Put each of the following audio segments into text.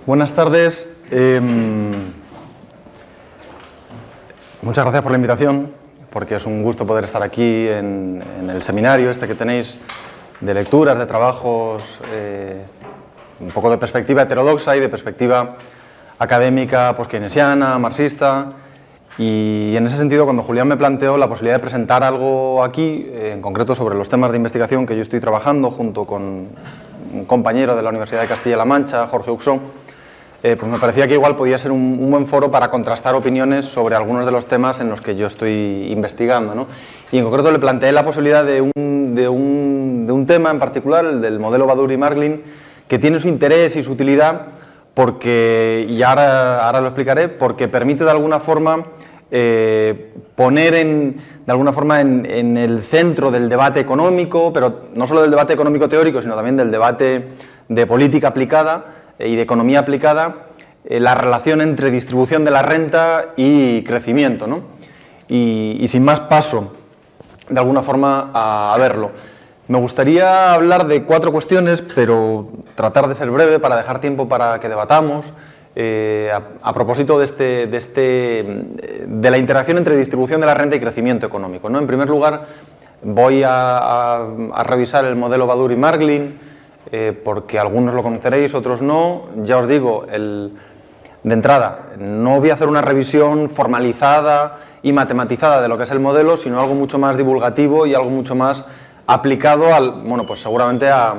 Buenas tardes. Muchas gracias por la invitación, porque es un gusto poder estar aquí en el seminario que tenéis de lecturas, de trabajos, un poco de perspectiva heterodoxa y de perspectiva académica poskeynesiana, marxista. Y en ese sentido, cuando Julián me planteó la posibilidad de presentar algo aquí, en concreto sobre los temas de investigación que yo estoy trabajando junto con un compañero de la Universidad de Castilla-La Mancha, Jorge Uxó, pues me parecía que igual podía ser un buen foro para contrastar opiniones sobre algunos de los temas en los que yo estoy investigando, ¿no? Y en concreto le planteé la posibilidad de un tema en particular, el del modelo Baduri-Marglin, que tiene su interés y su utilidad porque, y ahora lo explicaré, porque permite de alguna forma poner en el centro del debate económico, pero no solo del debate económico teórico, sino también del debate de política aplicada y de economía aplicada, la relación entre distribución de la renta y crecimiento, ¿no? Y sin más paso, de alguna forma, a verlo. Me gustaría hablar de 4 cuestiones, pero tratar de ser breve para dejar tiempo para que debatamos. A propósito de la interacción entre distribución de la renta y crecimiento económico, ¿no? En primer lugar, voy a revisar el modelo Baduri-Marglin, porque algunos lo conoceréis, otros no. Ya os digo, de entrada, no voy a hacer una revisión formalizada y matematizada de lo que es el modelo, sino algo mucho más divulgativo y algo mucho más aplicado pues seguramente a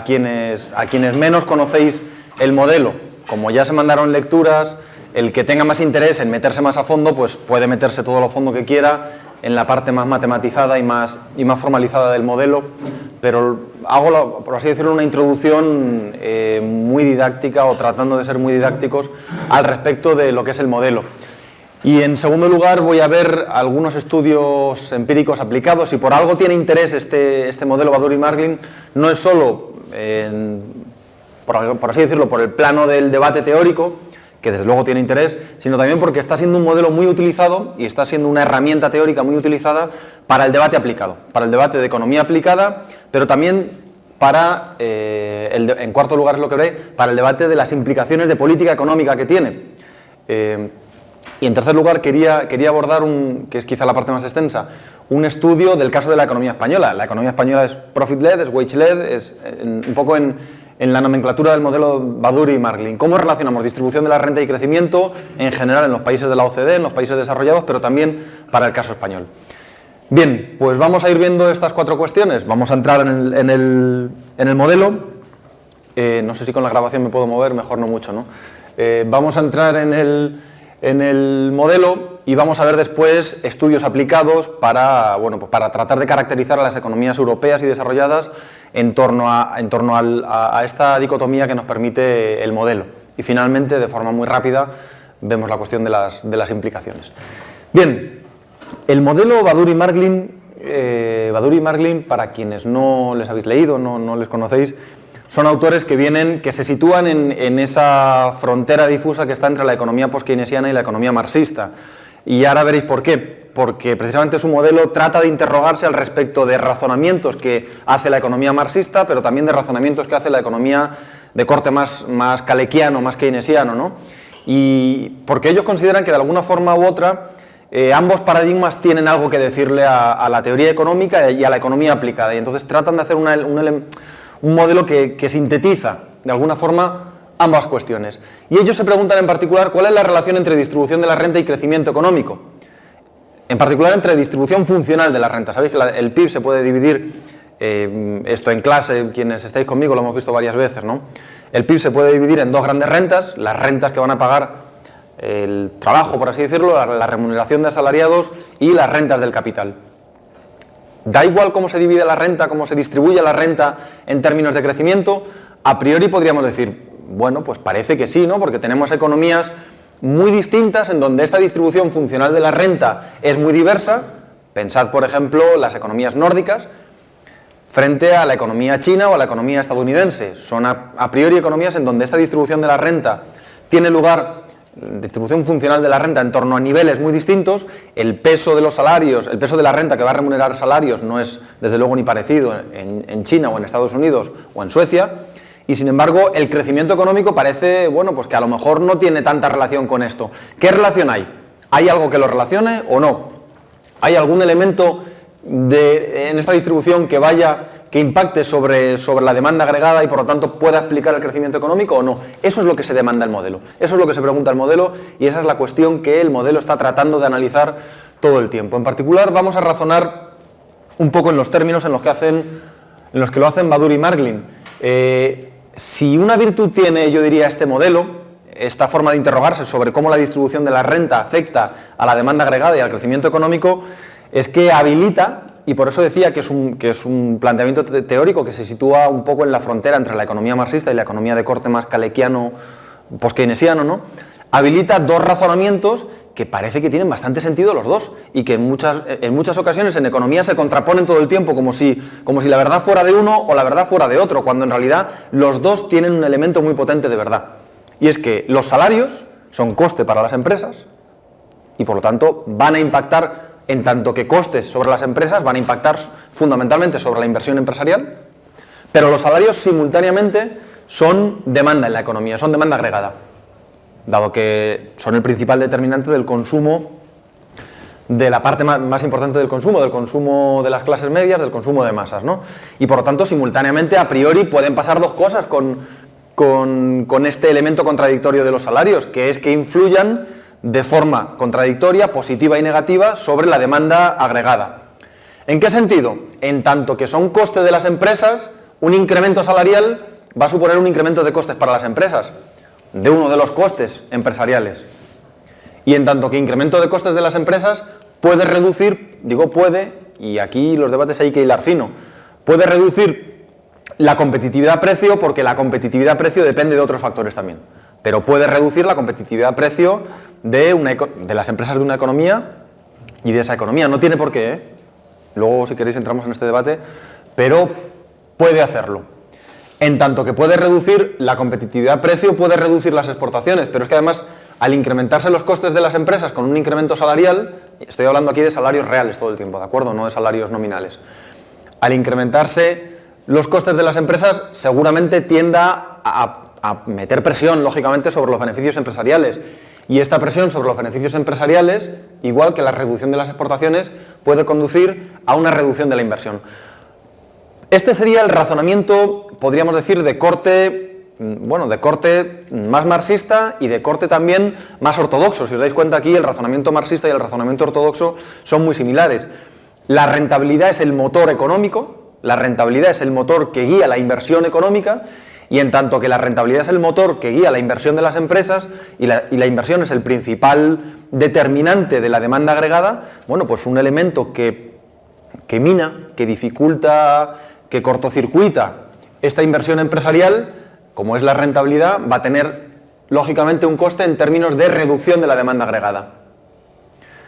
quienes menos conocéis el modelo. Como ya se mandaron lecturas, el que tenga más interés en meterse más a fondo, pues puede meterse todo lo fondo que quiera en la parte más matematizada y más formalizada del modelo, pero hago, por así decirlo, una introducción muy didáctica, o tratando de ser muy didácticos al respecto de lo que es el modelo. Y en segundo lugar voy a ver algunos estudios empíricos aplicados. Si por algo tiene interés este modelo Baduri-Marglin, no es solo, por así decirlo, por el plano del debate teórico, que desde luego tiene interés, sino también porque está siendo un modelo muy utilizado y está siendo una herramienta teórica muy utilizada para el debate aplicado, para el debate de economía aplicada, pero también para, en cuarto lugar es lo que veré, para el debate de las implicaciones de política económica que tiene. Y en tercer lugar quería abordar, que es quizá la parte más extensa, un estudio del caso de la economía española. La economía española es profit-led, es wage-led, es un poco en la nomenclatura del modelo Baduri-Marglin. ¿Cómo relacionamos distribución de la renta y crecimiento en general en los países de la OCDE, en los países desarrollados, pero también para el caso español? Bien, pues vamos a ir viendo estas 4 cuestiones. Vamos a entrar en el modelo. No sé si con la grabación me puedo mover, mejor no mucho, ¿no? Vamos a entrar en el modelo y vamos a ver después estudios aplicados para tratar de caracterizar a las economías europeas y desarrolladas en torno a esta dicotomía que nos permite el modelo. Y finalmente, de forma muy rápida, vemos la cuestión de las implicaciones. Bien, el modelo Baduri-Marglin, para quienes no les habéis leído, no les conocéis, son autores que se sitúan en esa frontera difusa que está entre la economía poskeynesiana y la economía marxista. Y ahora veréis por qué. Porque precisamente su modelo trata de interrogarse al respecto de razonamientos que hace la economía marxista, pero también de razonamientos que hace la economía de corte más calequiano, más keynesiano, ¿no? Y porque ellos consideran que de alguna forma u otra ambos paradigmas tienen algo que decirle a la teoría económica y a la economía aplicada. Y entonces tratan de hacer un modelo que sintetiza de alguna forma ambas cuestiones. Y ellos se preguntan en particular cuál es la relación entre distribución de la renta y crecimiento económico. En particular entre distribución funcional de la renta. Sabéis que el PIB se puede dividir, esto en clase, quienes estáis conmigo lo hemos visto varias veces, ¿no? El PIB se puede dividir en 2 grandes rentas, las rentas que van a pagar el trabajo, por así decirlo, la remuneración de asalariados, y las rentas del capital. Da igual cómo se divide la renta, cómo se distribuye la renta en términos de crecimiento. A priori podríamos decir, bueno, pues parece que sí, ¿no? Porque tenemos economías muy distintas en donde esta distribución funcional de la renta es muy diversa. Pensad, por ejemplo, las economías nórdicas frente a la economía china o a la economía estadounidense. Son a priori economías en donde esta distribución de la renta tiene lugar, distribución funcional de la renta, en torno a niveles muy distintos. El peso de los salarios, el peso de la renta que va a remunerar salarios no es desde luego ni parecido en China o en Estados Unidos o en Suecia. y sin embargo el crecimiento económico parece, bueno, pues que a lo mejor no tiene tanta relación con esto. ¿Qué relación hay? ¿Hay algo que lo relacione o no? ¿Hay algún elemento en esta distribución que impacte sobre la demanda agregada y por lo tanto pueda explicar el crecimiento económico o no? Eso es lo que se demanda el modelo, eso es lo que se pregunta el modelo y esa es la cuestión que el modelo está tratando de analizar todo el tiempo. En particular vamos a razonar un poco en los términos en los que lo hacen Badur y Marglin. Si una virtud tiene, yo diría, este modelo, esta forma de interrogarse sobre cómo la distribución de la renta afecta a la demanda agregada y al crecimiento económico, es que habilita, y por eso decía que es un planteamiento teórico que se sitúa un poco en la frontera entre la economía marxista y la economía de corte más kalekiano, post-keynesiano, ¿no? Habilita dos razonamientos que parece que tienen bastante sentido los dos y que en muchas ocasiones en economía se contraponen todo el tiempo como si la verdad fuera de uno o la verdad fuera de otro, cuando en realidad los dos tienen un elemento muy potente de verdad. Y es que los salarios son coste para las empresas y por lo tanto van a impactar, en tanto que costes sobre las empresas, van a impactar fundamentalmente sobre la inversión empresarial, pero los salarios simultáneamente son demanda en la economía, son demanda agregada, dado que son el principal determinante del consumo, de la parte más importante del consumo de las clases medias, del consumo de masas, ¿no? Y por lo tanto, simultáneamente, a priori, pueden pasar dos cosas con este elemento contradictorio de los salarios, que es que influyan de forma contradictoria, positiva y negativa, sobre la demanda agregada. ¿En qué sentido? En tanto que son costes de las empresas, un incremento salarial va a suponer un incremento de costes para las empresas, de uno de los costes empresariales. Y en tanto que incremento de costes de las empresas puede reducir, digo puede, y aquí los debates hay que hilar fino, puede reducir la competitividad-precio, porque la competitividad-precio depende de otros factores también, pero puede reducir la competitividad-precio de las empresas de una economía y de esa economía. No tiene por qué, ¿eh? Luego, si queréis, entramos en este debate, pero puede hacerlo. En tanto que puede reducir la competitividad-precio, puede reducir las exportaciones, pero es que además, al incrementarse los costes de las empresas con un incremento salarial, estoy hablando aquí de salarios reales todo el tiempo, ¿de acuerdo? No de salarios nominales. Al incrementarse los costes de las empresas, seguramente tienda a meter presión, lógicamente, sobre los beneficios empresariales. Y esta presión sobre los beneficios empresariales, igual que la reducción de las exportaciones, puede conducir a una reducción de la inversión. Este sería el razonamiento, podríamos decir, de corte más marxista y de corte también más ortodoxo. Si os dais cuenta aquí, el razonamiento marxista y el razonamiento ortodoxo son muy similares. La rentabilidad es el motor económico, la rentabilidad es el motor que guía la inversión económica, y en tanto que la rentabilidad es el motor que guía la inversión de las empresas y la inversión es el principal determinante de la demanda agregada, bueno, pues un elemento que mina, que dificulta, que cortocircuita esta inversión empresarial, como es la rentabilidad, va a tener lógicamente un coste en términos de reducción de la demanda agregada.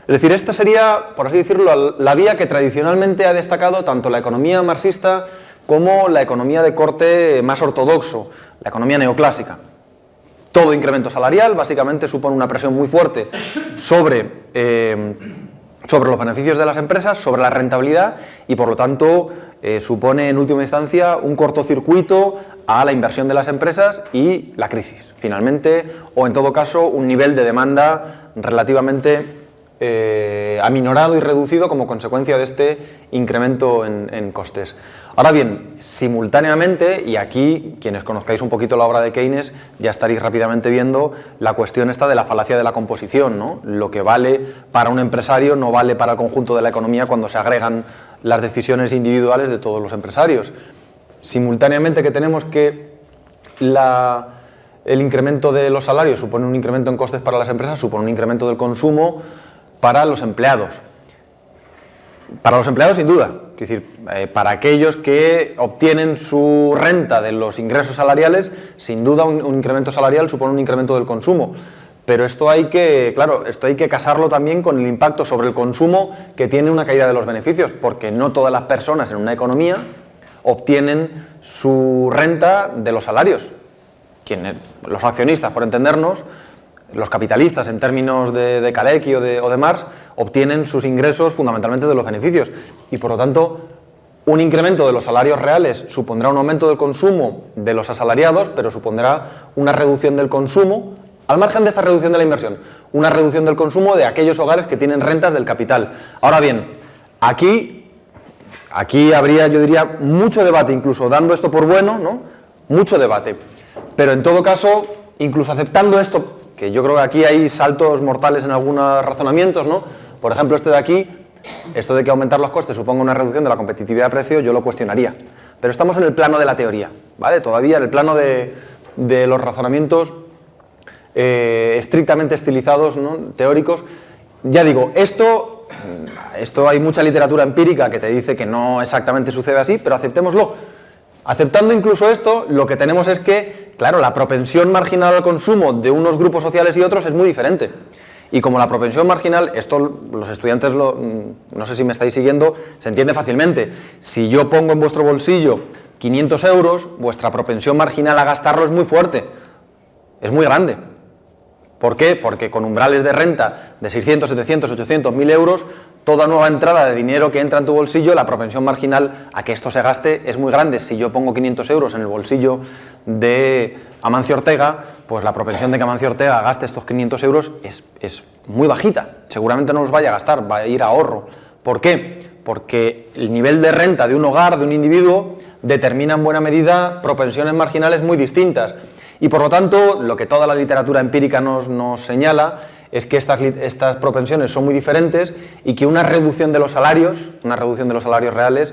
Es decir, esta sería, por así decirlo, la vía que tradicionalmente ha destacado tanto la economía marxista como la economía de corte más ortodoxo, la economía neoclásica. Todo incremento salarial básicamente supone una presión muy fuerte sobre los beneficios de las empresas, sobre la rentabilidad y por lo tanto supone en última instancia un cortocircuito a la inversión de las empresas y la crisis, finalmente, o en todo caso un nivel de demanda relativamente aminorado y reducido como consecuencia de este incremento en costes. Ahora bien, simultáneamente, y aquí quienes conozcáis un poquito la obra de Keynes ya estaréis rápidamente viendo la cuestión esta de la falacia de la composición, ¿no? Lo que vale para un empresario no vale para el conjunto de la economía cuando se agregan las decisiones individuales de todos los empresarios. Simultáneamente que tenemos que el incremento de los salarios supone un incremento en costes para las empresas, supone un incremento del consumo para los empleados. Para los empleados, sin duda, es decir, para aquellos que obtienen su renta de los ingresos salariales, sin duda un incremento salarial supone un incremento del consumo. Pero esto hay que casarlo también con el impacto sobre el consumo que tiene una caída de los beneficios, porque no todas las personas en una economía obtienen su renta de los salarios. Los accionistas, por entendernos, los capitalistas en términos de Kalecki o de Marx obtienen sus ingresos fundamentalmente de los beneficios y por lo tanto Un incremento de los salarios reales supondrá un aumento del consumo de los asalariados, pero supondrá una reducción del consumo, al margen de esta reducción de la inversión, una reducción del consumo de aquellos hogares que tienen rentas del capital. Ahora bien, aquí habría, yo diría, mucho debate, incluso dando esto por bueno, ¿no? Mucho debate. Pero en todo caso, incluso aceptando esto, que yo creo que aquí hay saltos mortales en algunos razonamientos, ¿no? Por ejemplo, este de aquí, esto de que aumentar los costes suponga una reducción de la competitividad de precio, yo lo cuestionaría. Pero estamos en el plano de la teoría, ¿vale? Todavía en el plano de los razonamientos estrictamente estilizados, ¿no? Teóricos. Ya digo, esto hay mucha literatura empírica que te dice que no exactamente sucede así, pero aceptémoslo. Aceptando incluso esto, lo que tenemos es que, claro, la propensión marginal al consumo de unos grupos sociales y otros es muy diferente. Y como la propensión marginal, esto los estudiantes, no sé si me estáis siguiendo, se entiende fácilmente. Si yo pongo en vuestro bolsillo 500 euros, vuestra propensión marginal a gastarlo es muy fuerte, es muy grande. ¿Por qué? Porque con umbrales de renta de 600, 700, 800, 1000 euros, toda nueva entrada de dinero que entra en tu bolsillo, la propensión marginal a que esto se gaste es muy grande. Si yo pongo 500 euros en el bolsillo de Amancio Ortega, pues la propensión de que Amancio Ortega gaste estos 500 euros es muy bajita. Seguramente no los vaya a gastar, va a ir a ahorro. ¿Por qué? Porque el nivel de renta de un hogar, de un individuo, determina en buena medida propensiones marginales muy distintas. Y por lo tanto, lo que toda la literatura empírica nos señala es que estas propensiones son muy diferentes y que una reducción de los salarios reales,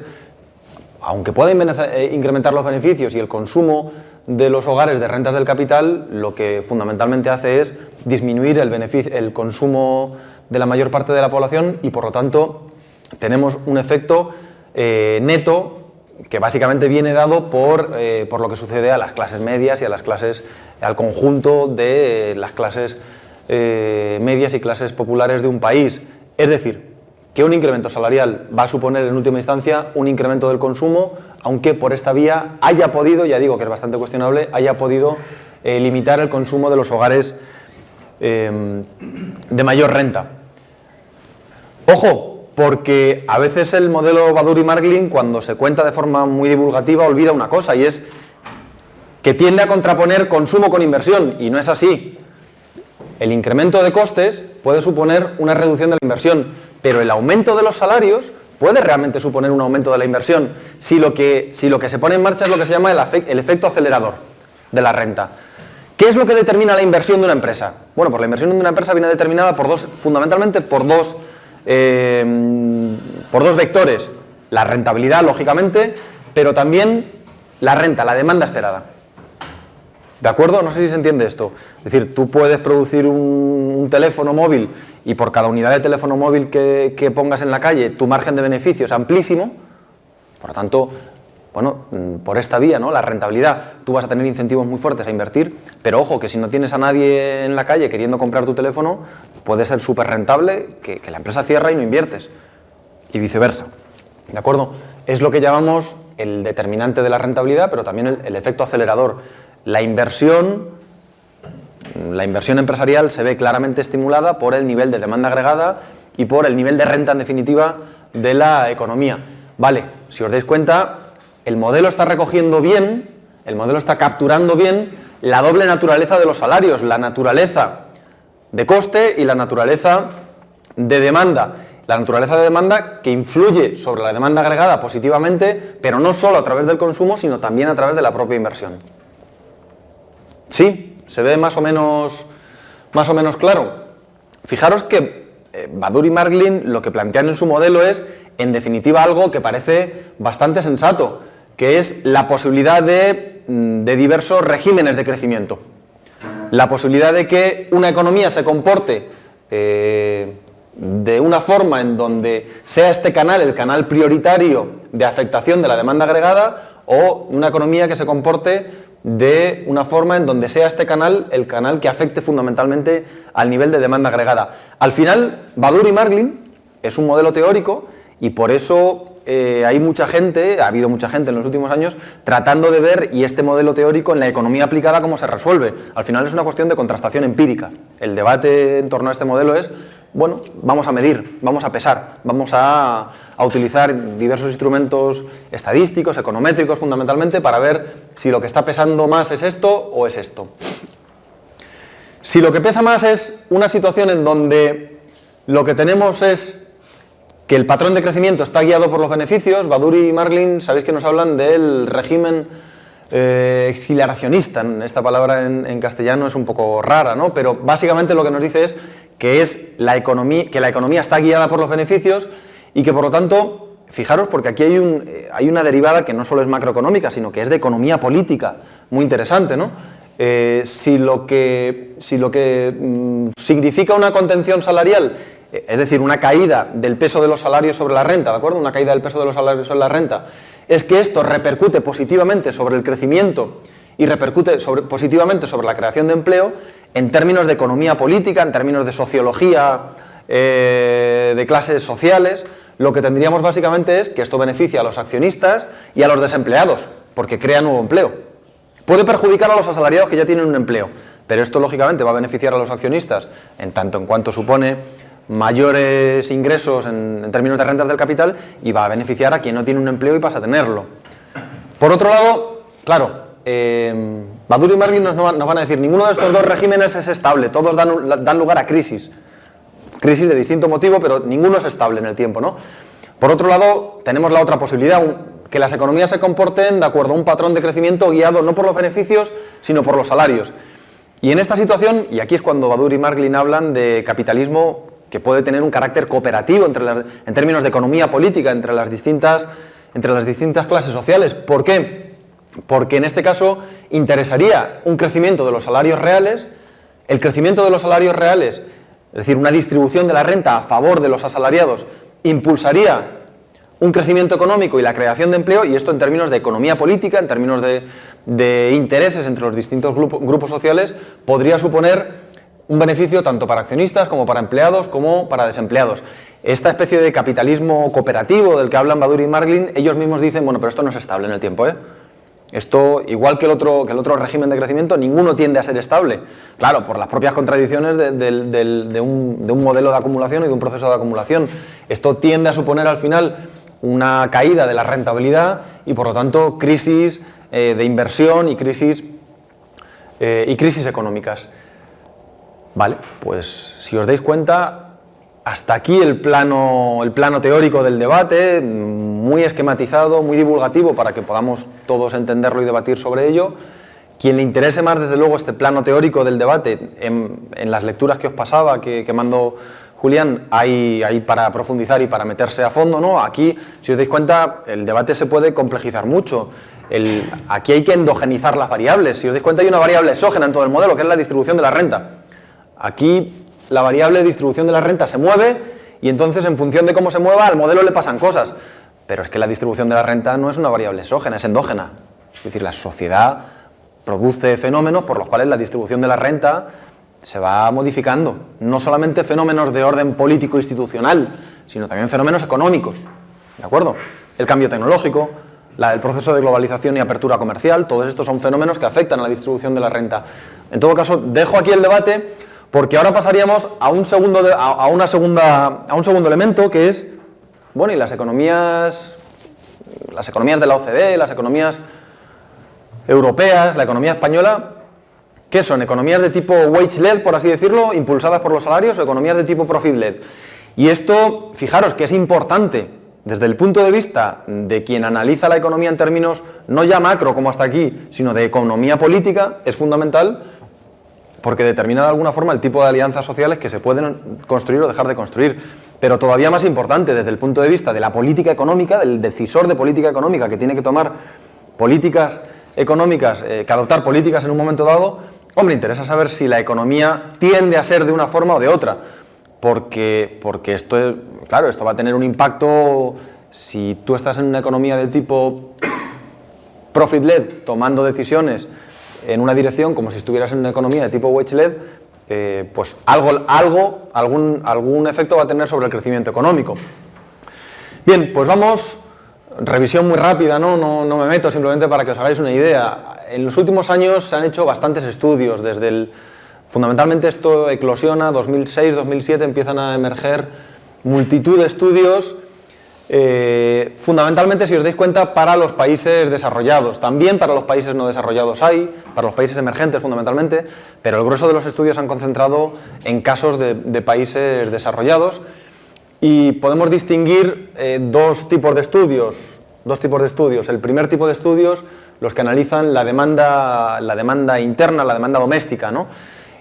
aunque pueda incrementar los beneficios y el consumo de los hogares de rentas del capital, lo que fundamentalmente hace es disminuir el consumo de la mayor parte de la población y por lo tanto tenemos un efecto neto que básicamente viene dado por lo que sucede a las clases medias y al conjunto de las clases medias y clases populares de un país. Es decir, que un incremento salarial va a suponer en última instancia un incremento del consumo, aunque por esta vía haya podido, ya digo que es bastante cuestionable, haya podido limitar el consumo de los hogares de mayor renta. ¡Ojo! Porque a veces el modelo Badur-Margolin, cuando se cuenta de forma muy divulgativa, olvida una cosa, y es que tiende a contraponer consumo con inversión, y no es así. El incremento de costes puede suponer una reducción de la inversión, pero el aumento de los salarios puede realmente suponer un aumento de la inversión, si lo que se pone en marcha es lo que se llama el efecto acelerador de la renta. ¿Qué es lo que determina la inversión de una empresa? Bueno, pues la inversión de una empresa viene determinada fundamentalmente por dos vectores, la rentabilidad, lógicamente, pero también la renta, la demanda esperada. ¿De acuerdo? No sé si se entiende esto. Es decir, tú puedes producir un teléfono móvil y por cada unidad de teléfono móvil que pongas en la calle, tu margen de beneficio es amplísimo, por lo tanto, bueno, por esta vía, ¿no? La rentabilidad, tú vas a tener incentivos muy fuertes a invertir, pero ojo, que si no tienes a nadie en la calle queriendo comprar tu teléfono, puede ser súper rentable que la empresa cierra y no inviertes, y viceversa, ¿de acuerdo? Es lo que llamamos el determinante de la rentabilidad, pero también el efecto acelerador. La inversión empresarial se ve claramente estimulada por el nivel de demanda agregada y por el nivel de renta, en definitiva, de la economía. Vale, si os dais cuenta, el modelo está recogiendo bien, el modelo está capturando bien la doble naturaleza de los salarios, la naturaleza de coste y la naturaleza de demanda. La naturaleza de demanda que influye sobre la demanda agregada positivamente, pero no solo a través del consumo, sino también a través de la propia inversión. Sí, se ve más o menos claro. Fijaros que Badur y Margolin lo que plantean en su modelo es, en definitiva, algo que parece bastante sensato, que es la posibilidad de diversos regímenes de crecimiento. La posibilidad de que una economía se comporte de una forma en donde sea este canal el canal prioritario de afectación de la demanda agregada, o una economía que se comporte de una forma en donde sea este canal el canal que afecte fundamentalmente al nivel de demanda agregada. Al final, Badur y Margolin es un modelo teórico y por eso ha habido mucha gente en los últimos años tratando de ver y este modelo teórico en la economía aplicada cómo se resuelve. Al final es una cuestión de contrastación empírica. El debate en torno a este modelo es bueno, vamos a medir, vamos a pesar, vamos a utilizar diversos instrumentos estadísticos, econométricos fundamentalmente, para ver si lo que está pesando más es esto o es esto. Si lo que pesa más es una situación en donde lo que tenemos es que el patrón de crecimiento está guiado por los beneficios, Baduri y Marglin, sabéis que nos hablan del régimen exhilaracionista. Esta palabra en castellano es un poco rara, ¿no? Pero básicamente lo que nos dice es que la economía está guiada por los beneficios y que por lo tanto, fijaros, porque aquí hay una derivada que no solo es macroeconómica, sino que es de economía política, muy interesante, ¿no? Si lo que significa una contención salarial, es decir, una caída del peso de los salarios sobre la renta, ¿de acuerdo? Una caída del peso de los salarios sobre la renta, es que esto repercute positivamente sobre el crecimiento y repercute positivamente sobre la creación de empleo, en términos de economía política, en términos de sociología, de clases sociales, lo que tendríamos básicamente es que esto beneficia a los accionistas y a los desempleados, porque crea nuevo empleo. Puede perjudicar a los asalariados que ya tienen un empleo, pero esto lógicamente va a beneficiar a los accionistas en tanto en cuanto supone mayores ingresos en términos de rentas del capital y va a beneficiar a quien no tiene un empleo y pasa a tenerlo. Por otro lado, claro, Baduri y Marglin nos van a decir, ninguno de estos dos regímenes es estable, todos dan lugar a crisis de distinto motivo, pero ninguno es estable en el tiempo, ¿no? Por otro lado, tenemos la otra posibilidad, que las economías se comporten de acuerdo a un patrón de crecimiento guiado no por los beneficios, sino por los salarios. Y en esta situación, y aquí es cuando Baduri y Marglin hablan de capitalismo que puede tener un carácter cooperativo en términos de economía política entre las distintas clases sociales. ¿Por qué? Porque en este caso interesaría un crecimiento de los salarios reales, el crecimiento de los salarios reales, es decir, una distribución de la renta a favor de los asalariados, impulsaría un crecimiento económico y la creación de empleo, y esto en términos de economía política, en términos de intereses entre los distintos grupos sociales, podría suponer un beneficio tanto para accionistas como para empleados como para desempleados. Esta especie de capitalismo cooperativo del que hablan Baduri y Marglin, ellos mismos dicen, bueno, pero esto no es estable en el tiempo, ¿eh? Esto, igual que el otro régimen de crecimiento, ninguno tiende a ser estable. Claro, por las propias contradicciones de un modelo de acumulación y de un proceso de acumulación. Esto tiende a suponer al final una caída de la rentabilidad y por lo tanto crisis de inversión y crisis económicas. Vale, pues si os dais cuenta, hasta aquí el plano teórico del debate, muy esquematizado, muy divulgativo para que podamos todos entenderlo y debatir sobre ello. Quien le interese más, desde luego, este plano teórico del debate, en las lecturas que os pasaba, que mandó Julián, hay para profundizar y para meterse a fondo, ¿no? Aquí, si os dais cuenta, el debate se puede complejizar mucho. Aquí hay que endogenizar las variables. Si os dais cuenta, hay una variable exógena en todo el modelo, que es la distribución de la renta. Aquí la variable de distribución de la renta se mueve y entonces en función de cómo se mueva al modelo le pasan cosas. Pero es que la distribución de la renta no es una variable exógena, es endógena. Es decir, la sociedad produce fenómenos por los cuales la distribución de la renta se va modificando. No solamente fenómenos de orden político-institucional, sino también fenómenos económicos. ¿De acuerdo? El cambio tecnológico, el proceso de globalización y apertura comercial, todos estos son fenómenos que afectan a la distribución de la renta. En todo caso, dejo aquí el debate porque ahora pasaríamos a un segundo elemento, que es, bueno, y las economías de la OCDE, las economías europeas, la economía española, ¿qué son? ¿Economías de tipo wage-led, por así decirlo, impulsadas por los salarios, o economías de tipo profit-led? Y esto, fijaros que es importante desde el punto de vista de quien analiza la economía en términos no ya macro como hasta aquí, sino de economía política, es fundamental porque determina de alguna forma el tipo de alianzas sociales que se pueden construir o dejar de construir. Pero todavía más importante, desde el punto de vista de la política económica, del decisor de política económica que tiene que tomar políticas económicas, que adoptar políticas en un momento dado, hombre, interesa saber si la economía tiende a ser de una forma o de otra, porque esto, claro, esto va a tener un impacto. Si tú estás en una economía de tipo profit-led, tomando decisiones en una dirección como si estuvieras en una economía de tipo wage-led, pues algún efecto va a tener sobre el crecimiento económico. Bien, pues vamos, revisión muy rápida, no me meto, simplemente para que os hagáis una idea. En los últimos años se han hecho bastantes estudios, desde Fundamentalmente esto eclosiona, 2006, 2007 empiezan a emerger multitud de estudios, fundamentalmente, si os dais cuenta, para los países desarrollados. También para los países no desarrollados hay, para los países emergentes fundamentalmente, pero el grueso de los estudios se han concentrado en casos de países desarrollados. Y podemos distinguir dos tipos de estudios. El primer tipo de estudios, los que analizan la demanda interna, la demanda doméstica, ¿no?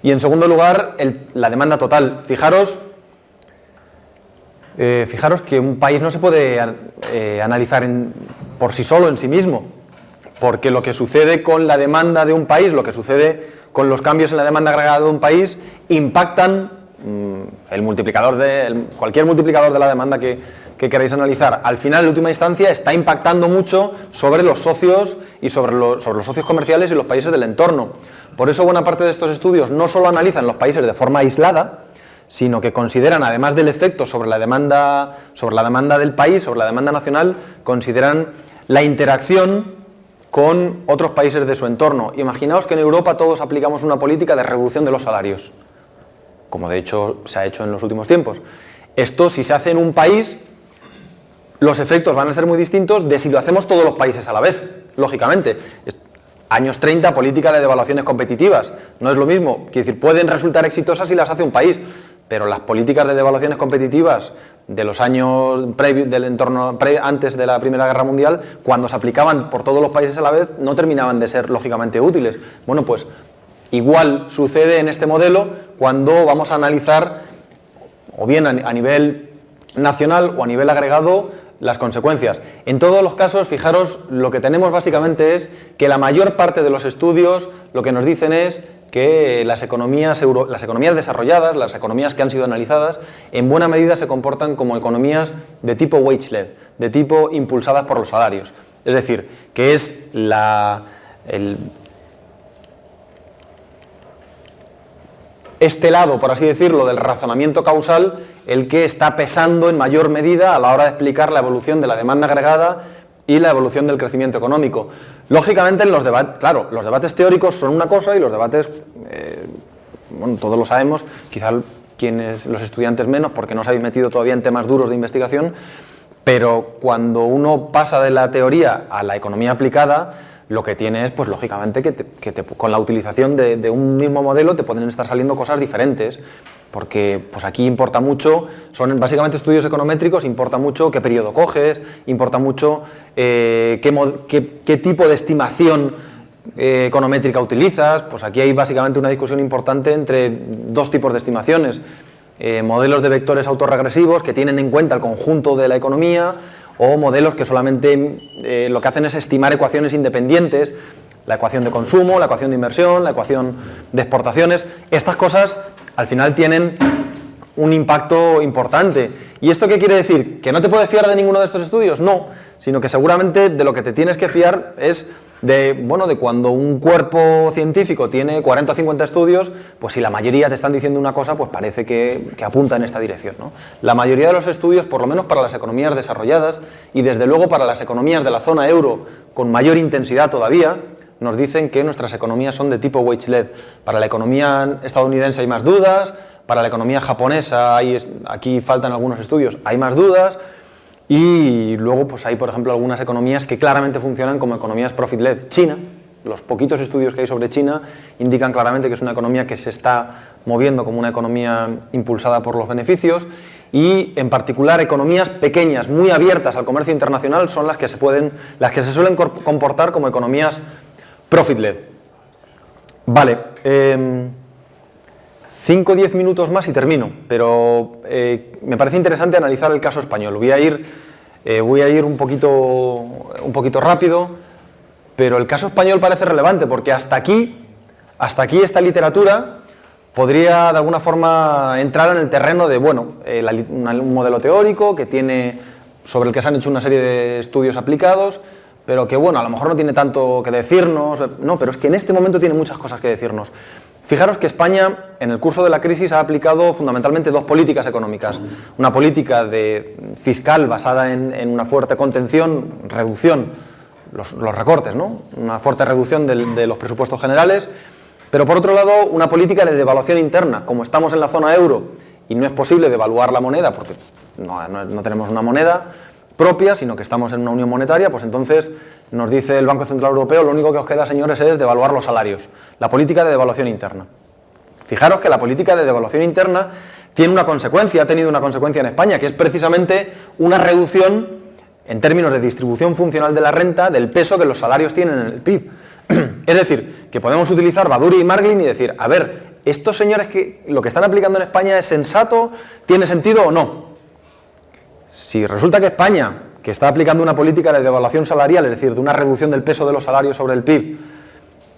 Y en segundo lugar, la demanda total. Fijaros que un país no se puede analizar por sí solo, en sí mismo, porque lo que sucede con la demanda de un país, lo que sucede con los cambios en la demanda agregada de un país, impactan cualquier multiplicador de la demanda que queráis analizar. Al final, en última instancia, está impactando mucho sobre los socios y sobre los socios comerciales y los países del entorno. Por eso buena parte de estos estudios no solo analizan los países de forma aislada, sino que consideran, además del efecto sobre la demanda del país, sobre la demanda nacional, consideran la interacción con otros países de su entorno. Imaginaos que en Europa todos aplicamos una política de reducción de los salarios, como de hecho se ha hecho en los últimos tiempos. Esto, si se hace en un país, los efectos van a ser muy distintos de si lo hacemos todos los países a la vez, lógicamente. Años 30, política de devaluaciones competitivas, no es lo mismo, quiere decir, pueden resultar exitosas si las hace un país, pero las políticas de devaluaciones competitivas de los años antes de la Primera Guerra Mundial, cuando se aplicaban por todos los países a la vez, no terminaban de ser lógicamente útiles. Bueno, pues igual sucede en este modelo cuando vamos a analizar, o bien a nivel nacional o a nivel agregado, las consecuencias. En todos los casos, fijaros, lo que tenemos básicamente es que la mayor parte de los estudios lo que nos dicen es que las economías desarrolladas, las economías que han sido analizadas, en buena medida se comportan como economías de tipo wage-led, de tipo impulsadas por los salarios. Es decir, que es este lado, por así decirlo, del razonamiento causal, el que está pesando en mayor medida a la hora de explicar la evolución de la demanda agregada y la evolución del crecimiento económico. Lógicamente, los debates teóricos son una cosa y los debates, bueno, todos lo sabemos, quizá los estudiantes menos, porque no os habéis metido todavía en temas duros de investigación, pero cuando uno pasa de la teoría a la economía aplicada, lo que tiene es, pues lógicamente, que con la utilización de un mismo modelo te pueden estar saliendo cosas diferentes, porque pues aquí importa mucho, son básicamente estudios econométricos, importa mucho qué periodo coges, importa mucho qué tipo de estimación econométrica utilizas. Pues aquí hay básicamente una discusión importante entre dos tipos de estimaciones, modelos de vectores autorregresivos que tienen en cuenta el conjunto de la economía, o modelos que solamente lo que hacen es estimar ecuaciones independientes, la ecuación de consumo, la ecuación de inversión, la ecuación de exportaciones. Estas cosas al final tienen un impacto importante. ¿Y esto qué quiere decir? ¿Que no te puedes fiar de ninguno de estos estudios? No, sino que seguramente de lo que te tienes que fiar es de cuando un cuerpo científico tiene 40 o 50 estudios, pues si la mayoría te están diciendo una cosa, pues parece que apunta en esta dirección, ¿no? La mayoría de los estudios, por lo menos para las economías desarrolladas y desde luego para las economías de la zona euro con mayor intensidad todavía, nos dicen que nuestras economías son de tipo wage-led. Para la economía estadounidense hay más dudas, para la economía japonesa aquí faltan algunos estudios, hay más dudas. Y luego pues hay, por ejemplo, algunas economías que claramente funcionan como economías profit-led. China, los poquitos estudios que hay sobre China indican claramente que es una economía que se está moviendo como una economía impulsada por los beneficios, y en particular economías pequeñas, muy abiertas al comercio internacional, son las que se suelen comportar como economías profit-led. Vale, 5 o 10 minutos más y termino, pero me parece interesante analizar el caso español. Voy a ir un poquito rápido, pero el caso español parece relevante porque hasta aquí esta literatura podría de alguna forma entrar en el terreno de, un modelo teórico sobre el que se han hecho una serie de estudios aplicados, pero que, a lo mejor no tiene tanto que decirnos. No, pero es que en este momento tiene muchas cosas que decirnos. Fijaros que España, en el curso de la crisis, ha aplicado fundamentalmente dos políticas económicas. Una política fiscal basada en una fuerte contención, reducción, los recortes, ¿no? Una fuerte reducción de los presupuestos generales, Pero por otro lado, una política de devaluación interna. Como estamos en la zona euro y no es posible devaluar la moneda porque no tenemos una moneda propia, sino que estamos en una unión monetaria, pues entonces nos dice el Banco Central Europeo, lo único que os queda, señores, es devaluar los salarios. La política de devaluación interna. Fijaros que la política de devaluación interna tiene una consecuencia, ha tenido una consecuencia en España, que es precisamente una reducción en términos de distribución funcional de la renta del peso que los salarios tienen en el PIB. Es decir, que podemos utilizar Baduri y Marglin y decir, a ver, estos señores que lo que están aplicando en España es sensato, ¿tiene sentido o no? Si resulta que España, que está aplicando una política de devaluación salarial, es decir, de una reducción del peso de los salarios sobre el PIB,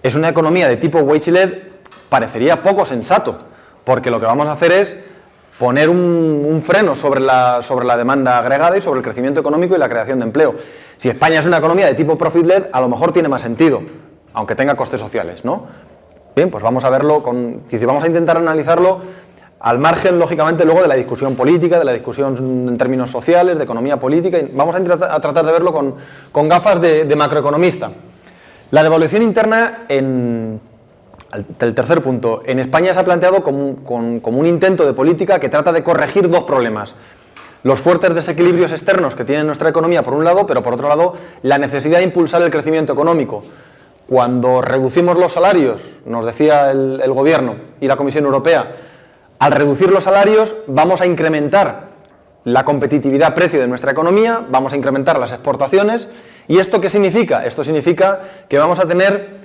es una economía de tipo wage-led, parecería poco sensato, porque lo que vamos a hacer es poner un freno sobre la demanda agregada y sobre el crecimiento económico y la creación de empleo. Si España es una economía de tipo profit-led, a lo mejor tiene más sentido, aunque tenga costes sociales, ¿no? Bien, pues vamos a verlo, vamos a intentar analizarlo al margen, lógicamente, luego de la discusión política, de la discusión en términos sociales, de economía política, y vamos a tratar de verlo con gafas de macroeconomista. La devaluación interna, el tercer punto, en España se ha planteado como un intento de política que trata de corregir dos problemas. Los fuertes desequilibrios externos que tiene nuestra economía, por un lado, pero por otro lado, la necesidad de impulsar el crecimiento económico. Cuando reducimos los salarios, nos decía el Gobierno y la Comisión Europea, al reducir los salarios vamos a incrementar la competitividad-precio de nuestra economía, vamos a incrementar las exportaciones. ¿Y esto qué significa? Esto significa que vamos a tener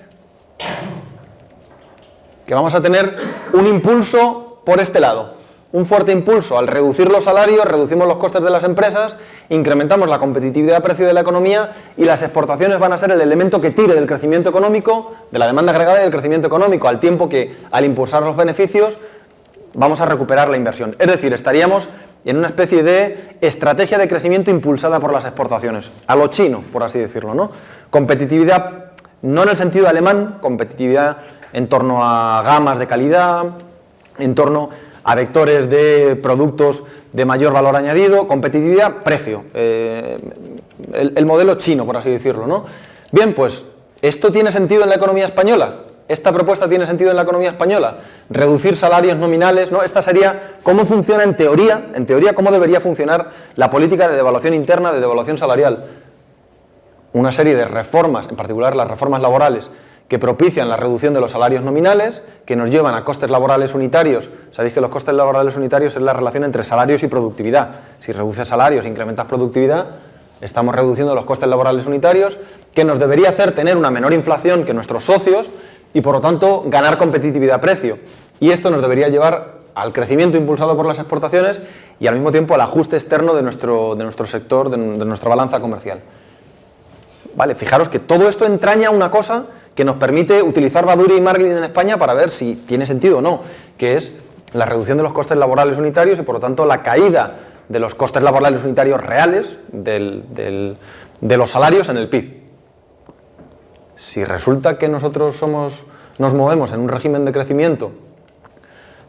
un impulso por este lado, un fuerte impulso. Al reducir los salarios, reducimos los costes de las empresas, incrementamos la competitividad-precio de la economía y las exportaciones van a ser el elemento que tire del crecimiento económico, de la demanda agregada y del crecimiento económico, al tiempo que al impulsar los beneficios vamos a recuperar la inversión. Es decir, estaríamos en una especie de estrategia de crecimiento impulsada por las exportaciones, a lo chino, por así decirlo, ¿no? Competitividad, no en el sentido alemán, competitividad en torno a gamas de calidad, en torno a vectores de productos de mayor valor añadido, competitividad, precio, el modelo chino, por así decirlo, ¿no? Bien, pues, ¿esto tiene sentido en la economía española? ¿Esta propuesta tiene sentido en la economía española? Reducir salarios nominales, ¿no? Esta sería cómo funciona en teoría, cómo debería funcionar la política de devaluación interna, de devaluación salarial. Una serie de reformas, en particular las reformas laborales, que propician la reducción de los salarios nominales, que nos llevan a costes laborales unitarios. Sabéis que los costes laborales unitarios es la relación entre salarios y productividad. Si reduces salarios e incrementas productividad, estamos reduciendo los costes laborales unitarios, que nos debería hacer tener una menor inflación que nuestros socios y, por lo tanto, ganar competitividad-precio. Y esto nos debería llevar al crecimiento impulsado por las exportaciones y, al mismo tiempo, al ajuste externo de nuestro sector, de nuestra balanza comercial. Vale, fijaros que todo esto entraña una cosa que nos permite utilizar Baduri y Marglin en España para ver si tiene sentido o no, que es la reducción de los costes laborales unitarios y, por lo tanto, la caída de los costes laborales unitarios reales de los salarios en el PIB. Si resulta que nosotros nos movemos en un régimen de crecimiento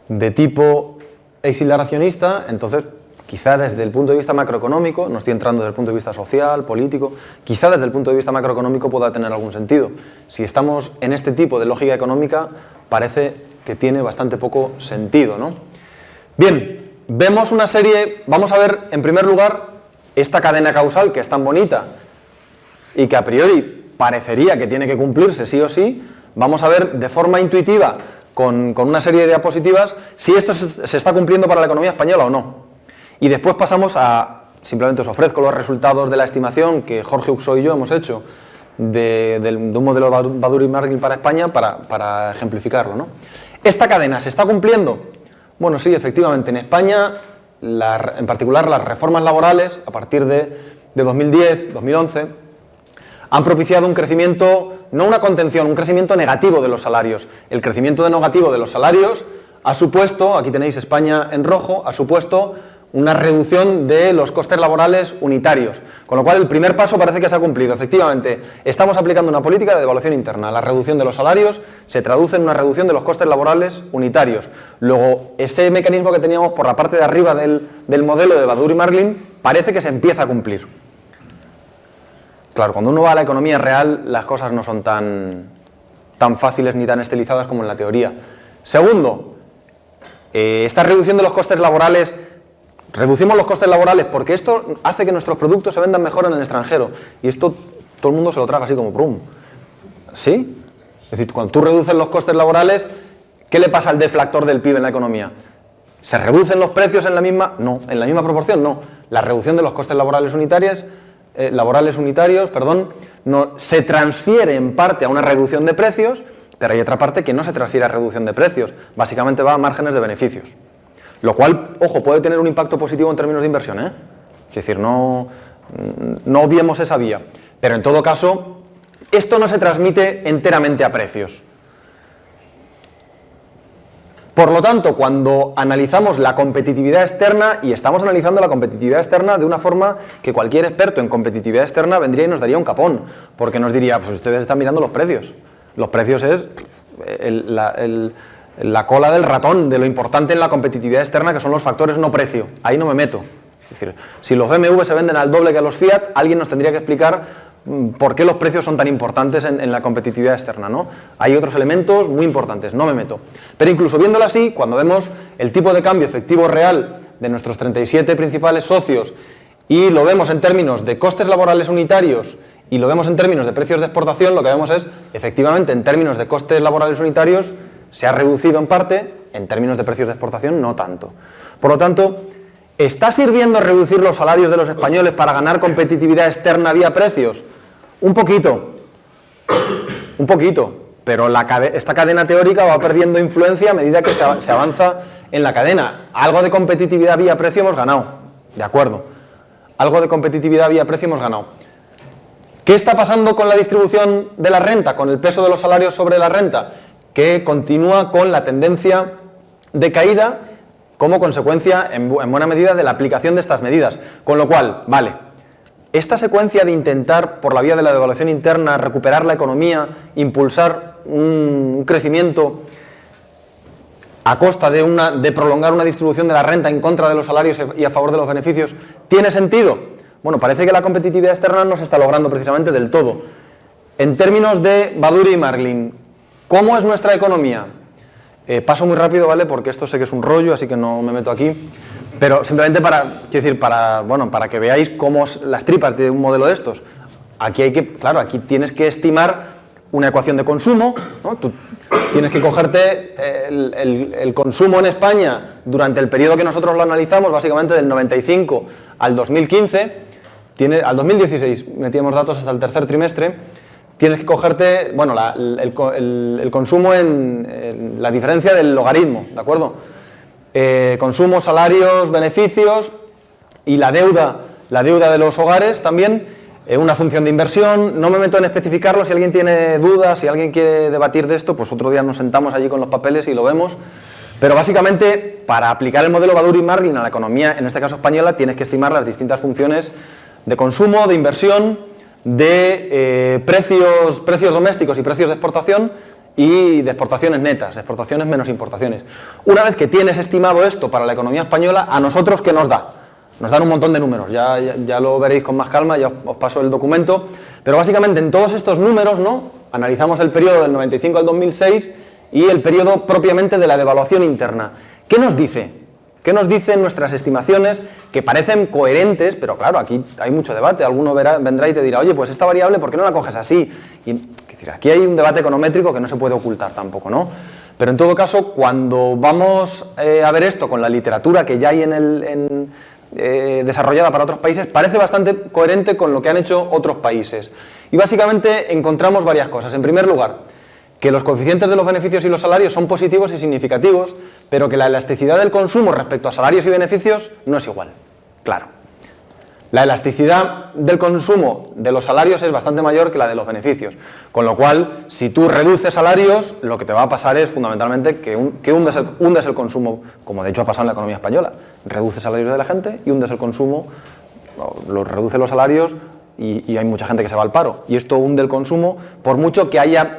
de tipo exhilaracionista, entonces quizá desde el punto de vista macroeconómico, no estoy entrando desde el punto de vista social, político, quizá desde el punto de vista macroeconómico pueda tener algún sentido. Si estamos en este tipo de lógica económica, parece que tiene bastante poco sentido, ¿no? Bien, vemos una serie, vamos a ver en primer lugar esta cadena causal que es tan bonita y que a priori parecería que tiene que cumplirse sí o sí. Vamos a ver de forma intuitiva, con una serie de diapositivas, si esto se está cumpliendo para la economía española o no. Y después pasamos a, simplemente os ofrezco los resultados de la estimación que Jorge Uxó y yo hemos hecho de un modelo Baduri y Marglin para España para ejemplificarlo, ¿no? ¿Esta cadena se está cumpliendo? Bueno, sí, efectivamente. En España, en particular las reformas laborales, a partir de 2010, 2011, han propiciado un crecimiento, no una contención, un crecimiento negativo de los salarios. El crecimiento negativo de los salarios ha supuesto, aquí tenéis España en rojo, ha supuesto una reducción de los costes laborales unitarios. Con lo cual, el primer paso parece que se ha cumplido. Efectivamente, estamos aplicando una política de devaluación interna. La reducción de los salarios se traduce en una reducción de los costes laborales unitarios. Luego, ese mecanismo que teníamos por la parte de arriba del modelo de Baduri y Marglin parece que se empieza a cumplir. Claro, cuando uno va a la economía real, las cosas no son tan tan fáciles ni tan estilizadas como en la teoría. Segundo, esta reducción de los costes laborales, reducimos los costes laborales porque esto hace que nuestros productos se vendan mejor en el extranjero. Y esto todo el mundo se lo traga así como prum. ¿Sí? Es decir, cuando tú reduces los costes laborales, ¿qué le pasa al deflactor del PIB en la economía? ¿Se reducen los precios en la misma? No, en la misma proporción no. La reducción de los costes laborales unitarios, no, se transfiere en parte a una reducción de precios, pero hay otra parte que no se transfiere a reducción de precios. Básicamente va a márgenes de beneficios. Lo cual, ojo, puede tener un impacto positivo en términos de inversión, ¿eh? Es decir, no obviemos esa vía. Pero en todo caso, esto no se transmite enteramente a precios. Por lo tanto, cuando analizamos la competitividad externa, y estamos analizando la competitividad externa de una forma que cualquier experto en competitividad externa vendría y nos daría un capón, porque nos diría, pues ustedes están mirando los precios. Los precios es la cola del ratón de lo importante en la competitividad externa, que son los factores no precio. Ahí no me meto. Es decir, si los BMW se venden al doble que los Fiat, alguien nos tendría que explicar por qué los precios son tan importantes en la competitividad externa, ¿no? Hay otros elementos muy importantes, no me meto. Pero incluso viéndolo así, cuando vemos el tipo de cambio efectivo real de nuestros 37 principales socios y lo vemos en términos de costes laborales unitarios y lo vemos en términos de precios de exportación, lo que vemos es, efectivamente, en términos de costes laborales unitarios se ha reducido en parte, en términos de precios de exportación no tanto. Por lo tanto, ¿está sirviendo reducir los salarios de los españoles para ganar competitividad externa vía precios? Un poquito, pero esta cadena teórica va perdiendo influencia a medida que se avanza en la cadena. Algo de competitividad vía precio hemos ganado, de acuerdo. Algo de competitividad vía precio hemos ganado. ¿Qué está pasando con la distribución de la renta, con el peso de los salarios sobre la renta? Que continúa con la tendencia de caída como consecuencia, en buena medida, de la aplicación de estas medidas. Con lo cual, vale, esta secuencia de intentar, por la vía de la devaluación interna, recuperar la economía, impulsar un crecimiento a costa de prolongar una distribución de la renta en contra de los salarios y a favor de los beneficios, ¿tiene sentido? Bueno, parece que la competitividad externa no se está logrando precisamente del todo. En términos de Baduri y Marglin, ¿cómo es nuestra economía? Paso muy rápido, ¿vale? Porque esto sé que es un rollo, así que no me meto aquí. Pero simplemente para que veáis cómo las tripas de un modelo de estos. Aquí aquí tienes que estimar una ecuación de consumo, ¿no? Tú tienes que cogerte el consumo en España durante el periodo que nosotros lo analizamos, básicamente del 95 al 2015, al 2016 metíamos datos hasta el tercer trimestre. Tienes que cogerte, el consumo en la diferencia del logaritmo, ¿de acuerdo? Consumo, salarios, beneficios y la deuda de los hogares también, una función de inversión. No me meto en especificarlo. Si alguien tiene dudas, si alguien quiere debatir de esto, pues otro día nos sentamos allí con los papeles y lo vemos. Pero básicamente, para aplicar el modelo Baduri y Marglin a la economía, en este caso española, tienes que estimar las distintas funciones de consumo, de inversión, de precios domésticos y precios de exportación y de exportaciones netas, exportaciones menos importaciones. Una vez que tienes estimado esto para la economía española, ¿a nosotros qué nos da? Nos dan un montón de números, ya lo veréis con más calma, ya os paso el documento, pero básicamente en todos estos números, ¿no?, analizamos el periodo del 95 al 2006 y el periodo propiamente de la devaluación interna. ¿Qué nos dice? ¿Qué nos dicen nuestras estimaciones que parecen coherentes? Pero claro, aquí hay mucho debate. Alguno vendrá y te dirá, oye, pues esta variable, ¿por qué no la coges así? Aquí hay un debate econométrico que no se puede ocultar tampoco, ¿no? Pero en todo caso, cuando vamos a ver esto con la literatura que ya hay desarrollada para otros países, parece bastante coherente con lo que han hecho otros países. Y básicamente encontramos varias cosas. En primer lugar, que los coeficientes de los beneficios y los salarios son positivos y significativos, pero que la elasticidad del consumo respecto a salarios y beneficios no es igual. Claro. La elasticidad del consumo de los salarios es bastante mayor que la de los beneficios, con lo cual, si tú reduces salarios, lo que te va a pasar es fundamentalmente que hundes el consumo, como de hecho ha pasado en la economía española. Reduces salarios de la gente y hundes el consumo, reduce los salarios y hay mucha gente que se va al paro. Y esto hunde el consumo, por mucho que haya,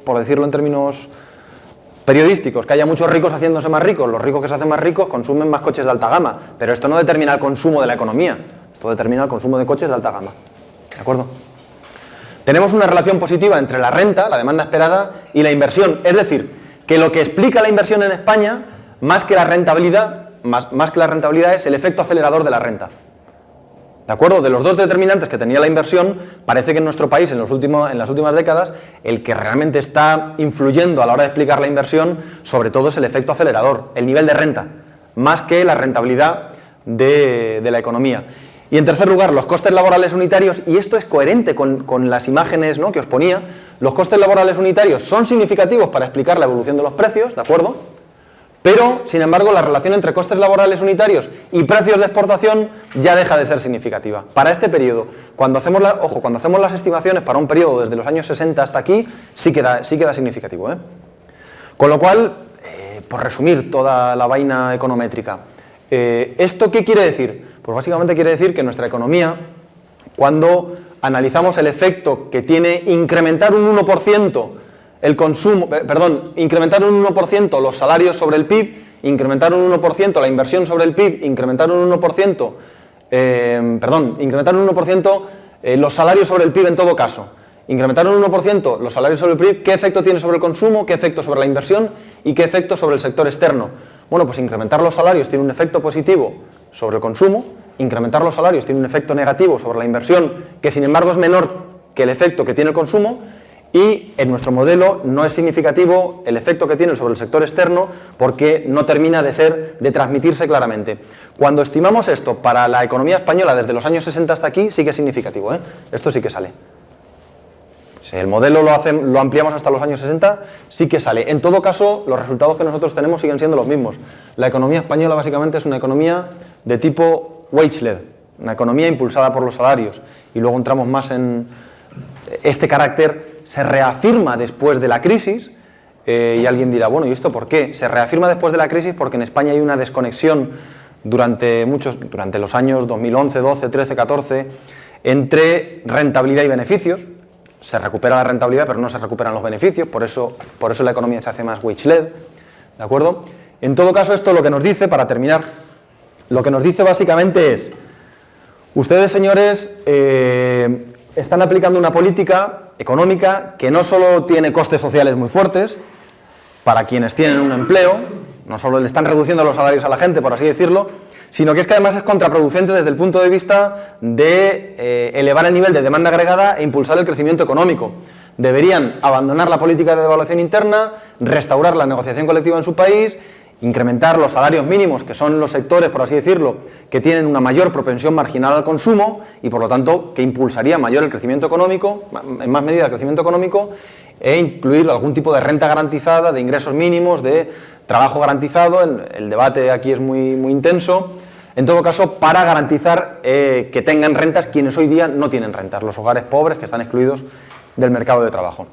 por decirlo en términos periodísticos, que haya muchos ricos haciéndose más ricos. Los ricos que se hacen más ricos consumen más coches de alta gama, pero esto no determina el consumo de la economía, esto determina el consumo de coches de alta gama, ¿de acuerdo? Tenemos una relación positiva entre la renta, la demanda esperada, y la inversión. Es decir, que lo que explica la inversión en España, más que la rentabilidad es el efecto acelerador de la renta. ¿De acuerdo? De los dos determinantes que tenía la inversión, parece que en nuestro país, en las últimas décadas, el que realmente está influyendo a la hora de explicar la inversión, sobre todo es el efecto acelerador, el nivel de renta, más que la rentabilidad de la economía. Y en tercer lugar, los costes laborales unitarios, y esto es coherente con las imágenes, ¿no?, que os ponía. Los costes laborales unitarios son significativos para explicar la evolución de los precios, ¿de acuerdo? Pero, sin embargo, la relación entre costes laborales unitarios y precios de exportación ya deja de ser significativa. Para este periodo, cuando hacemos las estimaciones para un periodo desde los años 60 hasta aquí, sí que da significativo, ¿eh? Con lo cual, por resumir toda la vaina econométrica, ¿esto qué quiere decir? Pues básicamente quiere decir que nuestra economía, cuando analizamos el efecto que tiene incrementar un 1% incrementar un 1% los salarios sobre el PIB, incrementar un 1% la inversión sobre el PIB, incrementar un 1%, los salarios sobre el PIB en todo caso, incrementar un 1% los salarios sobre el PIB, ¿qué efecto tiene sobre el consumo? ¿Qué efecto sobre la inversión? ¿Y qué efecto sobre el sector externo? Bueno, pues incrementar los salarios tiene un efecto positivo sobre el consumo, incrementar los salarios tiene un efecto negativo sobre la inversión, que sin embargo es menor que el efecto que tiene el consumo, y en nuestro modelo no es significativo el efecto que tiene sobre el sector externo porque no termina de transmitirse claramente. Cuando estimamos esto para la economía española desde los años 60 hasta aquí, sí que es significativo, ¿eh? Esto sí que sale. Si el modelo lo ampliamos hasta los años 60, sí que sale. En todo caso, los resultados que nosotros tenemos siguen siendo los mismos. La economía española básicamente es una economía de tipo wage-led, una economía impulsada por los salarios. Y luego entramos más en este carácter. Se reafirma después de la crisis, y alguien dirá, bueno, ¿y esto por qué? Se reafirma después de la crisis porque en España hay una desconexión durante los años 2011, 12, 13, 14, entre rentabilidad y beneficios. Se recupera la rentabilidad, pero no se recuperan los beneficios, por eso la economía se hace más wage-led, ¿de acuerdo? En todo caso, esto lo que nos dice, para terminar, lo que nos dice básicamente es, ustedes, señores, están aplicando una política económica que no solo tiene costes sociales muy fuertes para quienes tienen un empleo, no solo le están reduciendo los salarios a la gente, por así decirlo, sino que es que además es contraproducente desde el punto de vista de elevar el nivel de demanda agregada e impulsar el crecimiento económico. Deberían abandonar la política de devaluación interna, restaurar la negociación colectiva en su país, incrementar los salarios mínimos, que son los sectores, por así decirlo, que tienen una mayor propensión marginal al consumo y, por lo tanto, que impulsaría mayor el crecimiento económico, en más medida el crecimiento económico, e incluir algún tipo de renta garantizada, de ingresos mínimos, de trabajo garantizado. El debate aquí es muy intenso. En todo caso, para garantizar que tengan rentas quienes hoy día no tienen rentas, los hogares pobres que están excluidos del mercado de trabajo.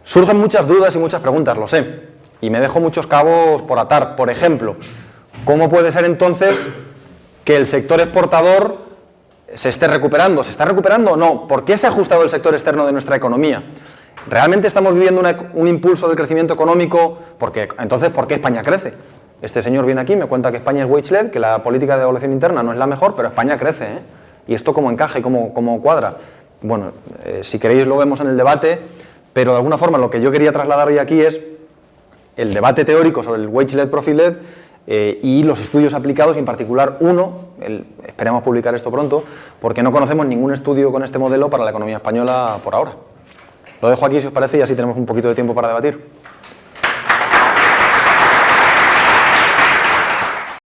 Surgen muchas dudas y muchas preguntas, lo sé. Y me dejo muchos cabos por atar. Por ejemplo, ¿cómo puede ser entonces que el sector exportador se esté recuperando? ¿Se está recuperando o no? ¿Por qué se ha ajustado el sector externo de nuestra economía? ¿Realmente estamos viviendo un impulso del crecimiento económico? Entonces, ¿por qué España crece? Este señor viene aquí y me cuenta que España es wage-led, que la política de devaluación interna no es la mejor, pero España crece, ¿eh? ¿Y esto cómo encaja y cómo cuadra? Bueno, si queréis lo vemos en el debate, pero de alguna forma lo que yo quería trasladar hoy aquí es el debate teórico sobre el wage-led, profit-led y los estudios aplicados, y en particular esperemos publicar esto pronto, porque no conocemos ningún estudio con este modelo para la economía española por ahora. Lo dejo aquí si os parece y así tenemos un poquito de tiempo para debatir.